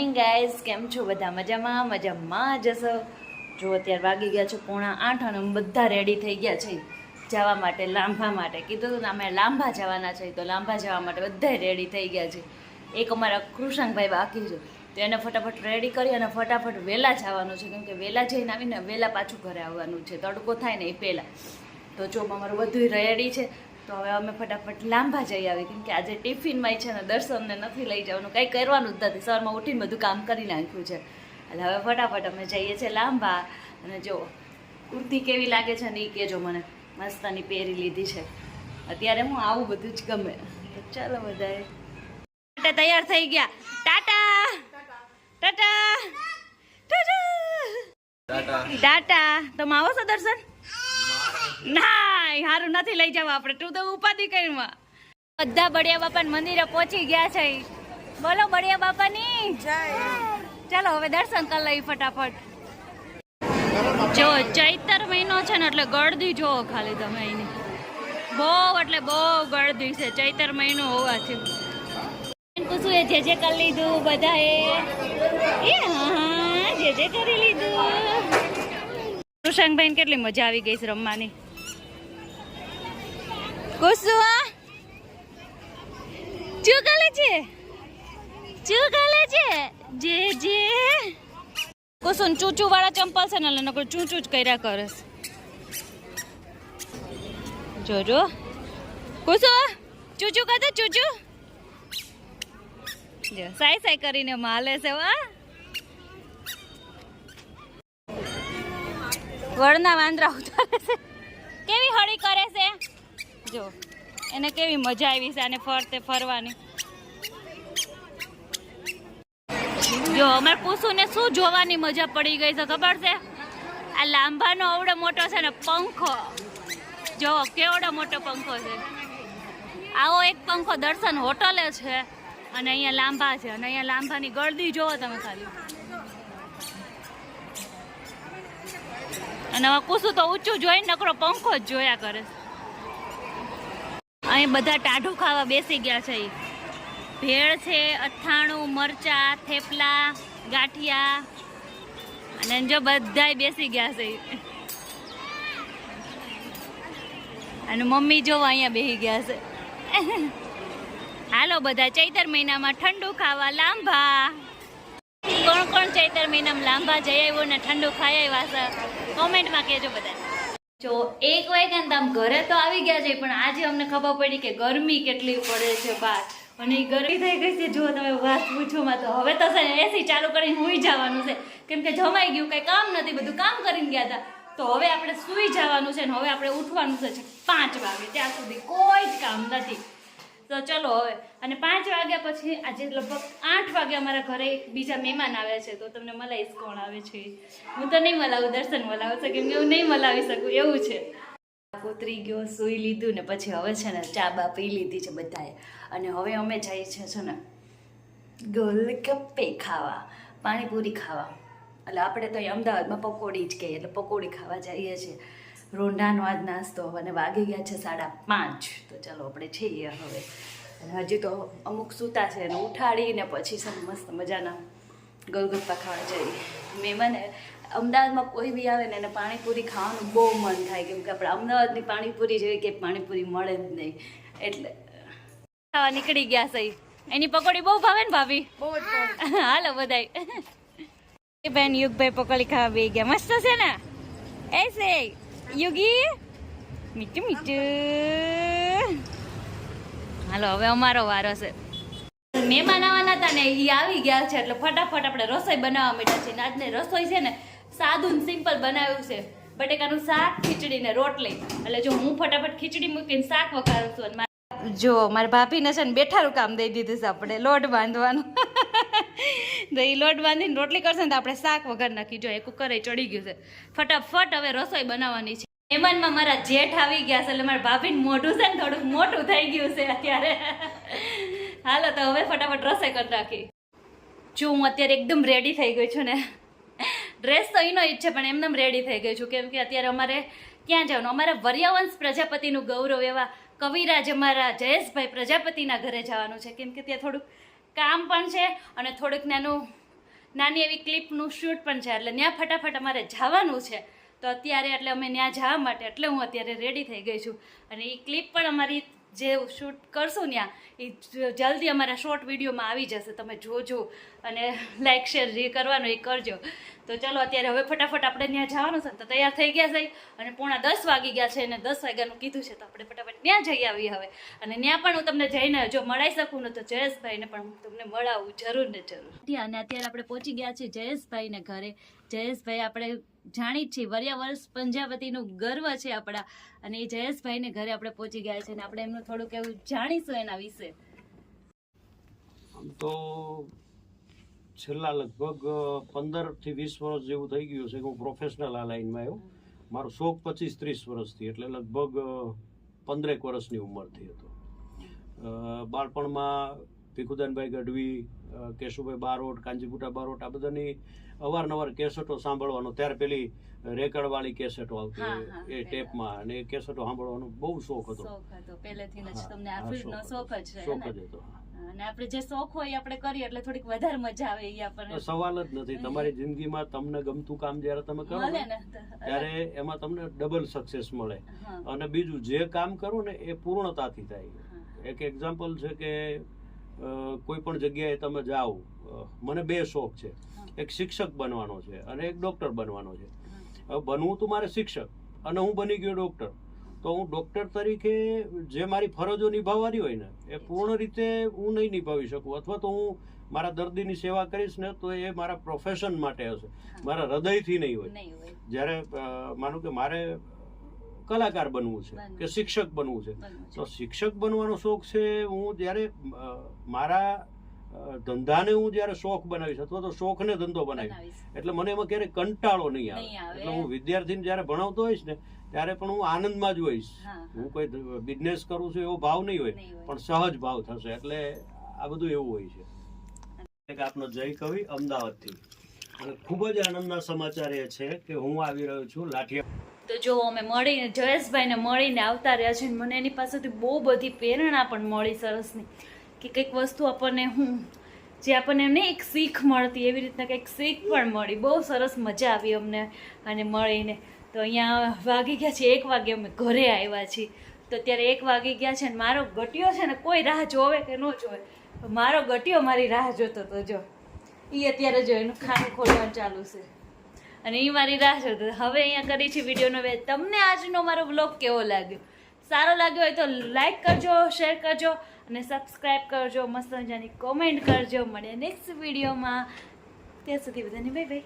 Morning guys, કેમ છો બધા? મજામાં જશો? જો અત્યારે વાગી ગયા છે 7:45 અને બધા રેડી થઈ ગયા છે જવા માટે, લાંભા માટે. કીધું હતું ને અમે લાંભા જવાના છે, તો લાંભા જવા માટે બધા રેડી થઈ ગયા છે. એક અમારા કૃષાંકભાઈ બાકી છે, તો એને ફટાફટ રેડી કરી અને ફટાફટ વહેલા જવાનું છે, કેમ કે વહેલા જઈને આવીને વહેલા પાછું ઘરે આવવાનું છે, તડકો થાય ને એ પહેલાં. તો જો અમારું બધું રેડી છે, તો હવે અમે ફટાફટ લાંભા જઈ આવી, કેમ કે આજે ટિફિનમાં છે ને દર્શનને નથી લઈ જવાનું, કંઈ કરવાનું જ નથી. સવારમાં ઉઠીને બધું કામ કરી નાખ્યું છે, એટલે હવે ફટાફટ અમે જઈએ છીએ લાંભા. અને જો કુર્તી કેવી લાગે છે ને એ કહેજો મને, મસ્તની પહેરી લીધી છે. અત્યારે હું આવું બધું જ ગમે. તો ચાલો બધાએ તૈયાર થઈ ગયા. ટાટા ટાટા ટાટા ટાટા. તમે આવો છો દર્શન? ના, હારું નથી લઈ જવા આપણે. તું તો ઉપાધિ કરીમાં. બધા બળિયા બાપા મંદિરે પહોંચી ગયા છે. બોલો બળિયા બાપાની જય. ચાલો હવે દર્શન કરી લઈ ફટાફટ. જો ચૈતર મહિનો છે ને એટલે ગળદી જો ખાલી તમે એની બહુ એટલે બહુ ગળદી છે ચૈતર મહિનો હોવાથી. કુસુએ જે કરી લીધું બધાએ. એ હા, જે કરી લીધું. કૃષાંકભાઈ કેટલી મજા આવી ગઈ છે રમવાની. કુસુ શું કરે છે? શું કરે છે? જે કુસુન ચૂચુ વાળા ચંપલ છે ને એટલે નકર ચૂચું જ કર્યા કરે. જોજો કુસુ ચૂચું કરતો ચૂચું. જો સાઈ સાઈ કરીને માલે છે. વાહ, વળના વાંદરા ઉતારે છે. કેવી હળી કરે છે જો, એને કેવી મજા આવી છે આને ફરતે ફરવાની. જો અમારે કુસુને શું જોવાની મજા પડી ગઈ છે ખબર છે? આ લાંભાનો અવડો મોટો છે ને પંખો. જો કેવડો મોટો પંખો છે. આવો એક પંખો દર્શન હોટલે છે અને અહીંયા લાંભા છે, અને અહીંયા લાંભાની ગળદી જોવો તમે ખાલી. અને હવે કુસુ તો ઊંચું જોઈને નકરો પંખો જ જોયા કરે. અહીં બધા ટાઢું ખાવા બેસી ગયા છે. ભેળ છે, અથાણું, મરચા, થેપલા, ગાંઠિયા, અને જો બધાય બેસી ગયા છે. અને મમ્મી જો અહીંયા બેસી ગયા છે. હાલો બધા ચૈતર મહિનામાં ઠંડુ ખાવા લાંભા. કોણ કોણ ચૈતર મહિનામાં લાંભા જઈ આવ્યો ને ઠંડુ ખાઈ આવ્યા છે કોમેન્ટમાં કહેજો બધા. જો 1 વાગ્યા ને આમ ઘરે તો આવી ગયા છે, પણ આજે અમને ખબર પડી કે ગરમી કેટલી પડે છે બહાર, અને એ ગરમી થઈ ગઈ છે. જો તમે વાત પૂછોમાં તો હવે તો એસી ચાલુ કરીને સૂઈ જવાનું છે, કેમ કે જમાઈ ગયું, કંઈ કામ નથી, બધું કામ કરીને ગયા હતા. તો હવે આપણે સૂઈ જવાનું છે ને હવે આપણે ઉઠવાનું છે 5 વાગે, ત્યાં સુધી કોઈ જ કામ નથી. તો ચલો હવે, અને 5 વાગ્યા પછી આજે લગભગ 8 વાગે અમારા ઘરે એક બીજા મહેમાન આવે છે, તો તમને મલાઈશ કોણ આવે છે. હું તો નહીં મલાવું, દર્શન મલાવશે, કેમ કે હું નહીં મલાવી શકું એવું છે. કોતરી ગયો, સૂઈ લીધું ને પછી હવે છે ને ચા બા પી લીધી છે બધાએ, અને હવે અમે જઈએ છીએ છે ને ગોલગપ્પે ખાવા, પાણીપુરી ખાવા. એટલે આપણે તો અહીં અમદાવાદમાં પકોડી જ કહીએ, એટલે પકોડી ખાવા જઈએ છીએ. રોંઢાનો આજ નાસ્તો, અને વાગી ગયા છે 5:30. તો ચાલો આપણે છીએ હવે. અને હજી તો અમુક સૂતા છે, એને ઉઠાડીને પછી છે મસ્ત મજાના ગોલગપ્પા ખાવા જઈએ. મહેમાન અમદાવાદમાં કોઈ બી આવે ને એને પાણીપુરી ખાવાનું બહુ મન થાય, કેમ કે આપણે અમદાવાદની પાણીપુરી જેવી કે પાણીપુરી મળે જ નહીં, એટલે ખાવા નીકળી ગયા છે. એની પકોડી બહુ ભાવે ને ભાભી? બહુ જ. હાલો બધાય બેન યુગભાઈ પકોડી ખાવા બે ગયા. મસ્ત છે ને એસે યુગી? મીઠું મીઠું. હાલો હવે અમારો વારો છે. મહેમાન આવવાના હતા ને એ આવી ગયા છે, એટલે ફટાફટ આપણે રસોઈ બનાવવા માંડ્યા છે. આજને રસોઈ છે ને સાદું સિમ્પલ બનાવ્યું છે, બટેકાનું શાક, ખીચડી ને રોટલી. એટલે જો હું ફટાફટ ખીચડી મૂકીને શાક વઘારું છું, અને જો મારા ભાભીને છે ને બેઠારું કામ દઈ દીધું છે આપણે, લોટ બાંધવાનું. તો એ લોટ બાંધીને રોટલી કરશે ને તો આપણે શાક વઘાર નાખી. જો એ કુકરે ચડી ગયું છે, ફટાફટ હવે રસોઈ બનાવવાની છે. મહેમાનમાં મારા જેઠ આવી ગયા છે, એટલે મારા ભાભીને મોઢું છે ને થોડુંક મોટું થઈ ગયું છે અત્યારે. હાલો તો હવે ફટાફટ રસોઈ કરી નાખી. જો હું અત્યારે એકદમ રેડી થઈ ગઈ છું ને, ડ્રેસ તો એનો જ છે પણ એમનેમ રેડી થઈ ગઈ છું, કેમ કે અત્યારે અમારે ક્યાં જવાનું? અમારા વર્યાવંશ પ્રજાપતિનું ગૌરવ એવા કવિરાજ અમારા જયેશભાઈ પ્રજાપતિના ઘરે જવાનું છે, કેમ કે ત્યાં થોડુંક કામ પણ છે અને થોડુંક નાનું નાની એવી ક્લિપનું શૂટ પણ છે, એટલે ત્યાં ફટાફટ અમારે જવાનું છે. તો અત્યારે એટલે અમે ત્યાં જવા માટે એટલે હું અત્યારે રેડી થઈ ગઈ છું. અને એ ક્લિપ પણ અમારી જે શૂટ કરશું ત્યાં એ જલ્દી અમારા શોર્ટ વિડીયોમાં આવી જશે, તમે જોજો અને લાઇક શેર જે કરવાનું એ કરજો. તો ચાલો અત્યારે હવે ફટાફટ આપણે ત્યાં જવાનું છે, તો તૈયાર થઈ ગયા છે અને 9:45 વાગી ગયા છે અને 10 વાગ્યાનું કીધું છે, તો આપણે ફટાફટ ત્યાં જઈ આવીએ હવે. અને ત્યાં પણ હું તમને જઈને જો મળાઈ શકું ને તો જયેશભાઈને પણ હું તમને મળાવું જરૂર ને જરૂર. અને અત્યારે આપણે પહોંચી ગયા છીએ જયેશભાઈને ઘરે. જયેશભાઈ આપણે જાણી જ છીએ, વર્યાવર્ષ પંજાબતીનું ગર્વ છે આપણા, અને એ જયેશભાઈને ઘરે આપણે પહોંચી ગયા છે અને આપણે એમનું થોડુંક એવું જાણીશું એના વિશે. આમ તો છેલ્લા લગભગ 15 થી 20 વર્ષ જેવું થઈ ગયું છે કે હું પ્રોફેશનલ આ લાઈનમાં આવ્યો. મારો શોખ 25-30 વર્ષથી, એટલે લગભગ 15 વર્ષની ઉંમરથી હતો. બાળપણમાં ભીખુદાનભાઈ ગઢવી, કેશુભાઈ બારોટ, કાંજીપુટા બારોટ, આ બધાની અવારનવાર કેસેટો સાંભળવાનો, ત્યારે પેલી રેકર્ડવાળી કેસેટો આવતી એ ટેપમાં, અને એ કેસેટો સાંભળવાનો બહુ શોખ હતો. પહેલેથી જ તમને આ ફિલ્ડનો શોખ જ છે. શોખ જ હતો. અને આપણે જે શોખ હોય આપણે કરીએ એટલે થોડીક વધારે મજા આવે. એ આપણને સવાલ જ નથી. તમારી જિંદગીમાં તમને ગમતું કામ જયારે તમે કરો ને ત્યારે એમાં તમને ડબલ સક્સેસ મળે. અને બીજું, જે કામ કરો ને એ પૂર્ણતાથી થાય. એક એક્ઝામ્પલ છે કે કોઈ પણ જગ્યાએ તમે જાઓ, મને 2 શોખ છે, એક શિક્ષક બનવાનો છે અને એક ડોક્ટર બનવાનો છે. હવે બનવું તો મારે શિક્ષક, અને હું બની ગયો ડોક્ટર, તો હું ડોક્ટર તરીકે જે મારી ફરજો નિભાવવાની હોય ને એ પૂર્ણ રીતે હું નહીં નિભાવી શકું, અથવા તો હું મારા દર્દીની સેવા કરીશ ને તો એ મારા પ્રોફેશન માટે હશે, મારા હૃદયથી નહીં હોય. જ્યારે માનું કે મારે કલાકાર બનવું છે કે શિક્ષક બનવું છે, તો શિક્ષક બનવાનો શોખ છે. હું જ્યારે મારા ધંધાને હું જ્યારે શોખ બનાવીશ અથવા તો શોખને ધંધો બનાવીશ, એટલે મને એમાં ક્યારેય કંટાળો નહીં આવે. એટલે હું વિદ્યાર્થીને જ્યારે ભણાવતો હોઈશ ને ત્યારે પણ હું આનંદમાં જ હોઈશ. હું કોઈ બિઝનેસ કરું છું એવો ભાવ નહીં હોય, પણ સહજ ભાવ થશે. એટલે આ બધું એવું હોય છે. એક આપનો જય કવિ અમદાવાદથી, અને ખૂબ જ આનંદના સમાચાર એ છે કે હું આવી રહ્યો છું લાઠિયા. તો જો અમે મળીને જયેશભાઈને મળીને આવતા રહ્યા છીએ. મને એની પાસેથી બહુ બધી પ્રેરણા પણ મળી સરસની, કે કંઈક વસ્તુ આપણને જે આપણને એમને એક શીખ મળતી, એવી રીતના કંઈક શીખ પણ મળી. બહુ સરસ મજા આવી અમને અને મળીને. તો અહીંયા વાગી ગયા છે 1 વાગે, અમે ઘરે આવ્યા છીએ. તો અત્યારે 1 વાગી ગયા છે ને મારો ગટિયો છે ને કોઈ રાહ જોવે કે ન જોવે, મારો ગટિયો મારી રાહ જોતો હતો. જો એ અત્યારે જો એનું ખાનું ખોલવાનું ચાલુ છે અને એ મારી રાહ જોતો. હવે અહીંયા કરી છે વિડીયોનો વેચ. તમને આજનો મારો વ્લોગ કેવો લાગ્યો? સારો લાગ્યો હોય તો લાઈક કરજો, શેર કરજો અને સબસ્ક્રાઈબ કરજો. મસ્ત મજાની કોમેન્ટ કરજો. મળીએ નેક્સ્ટ વિડીયોમાં. ત્યાં સુધી બધાને બાય બાય.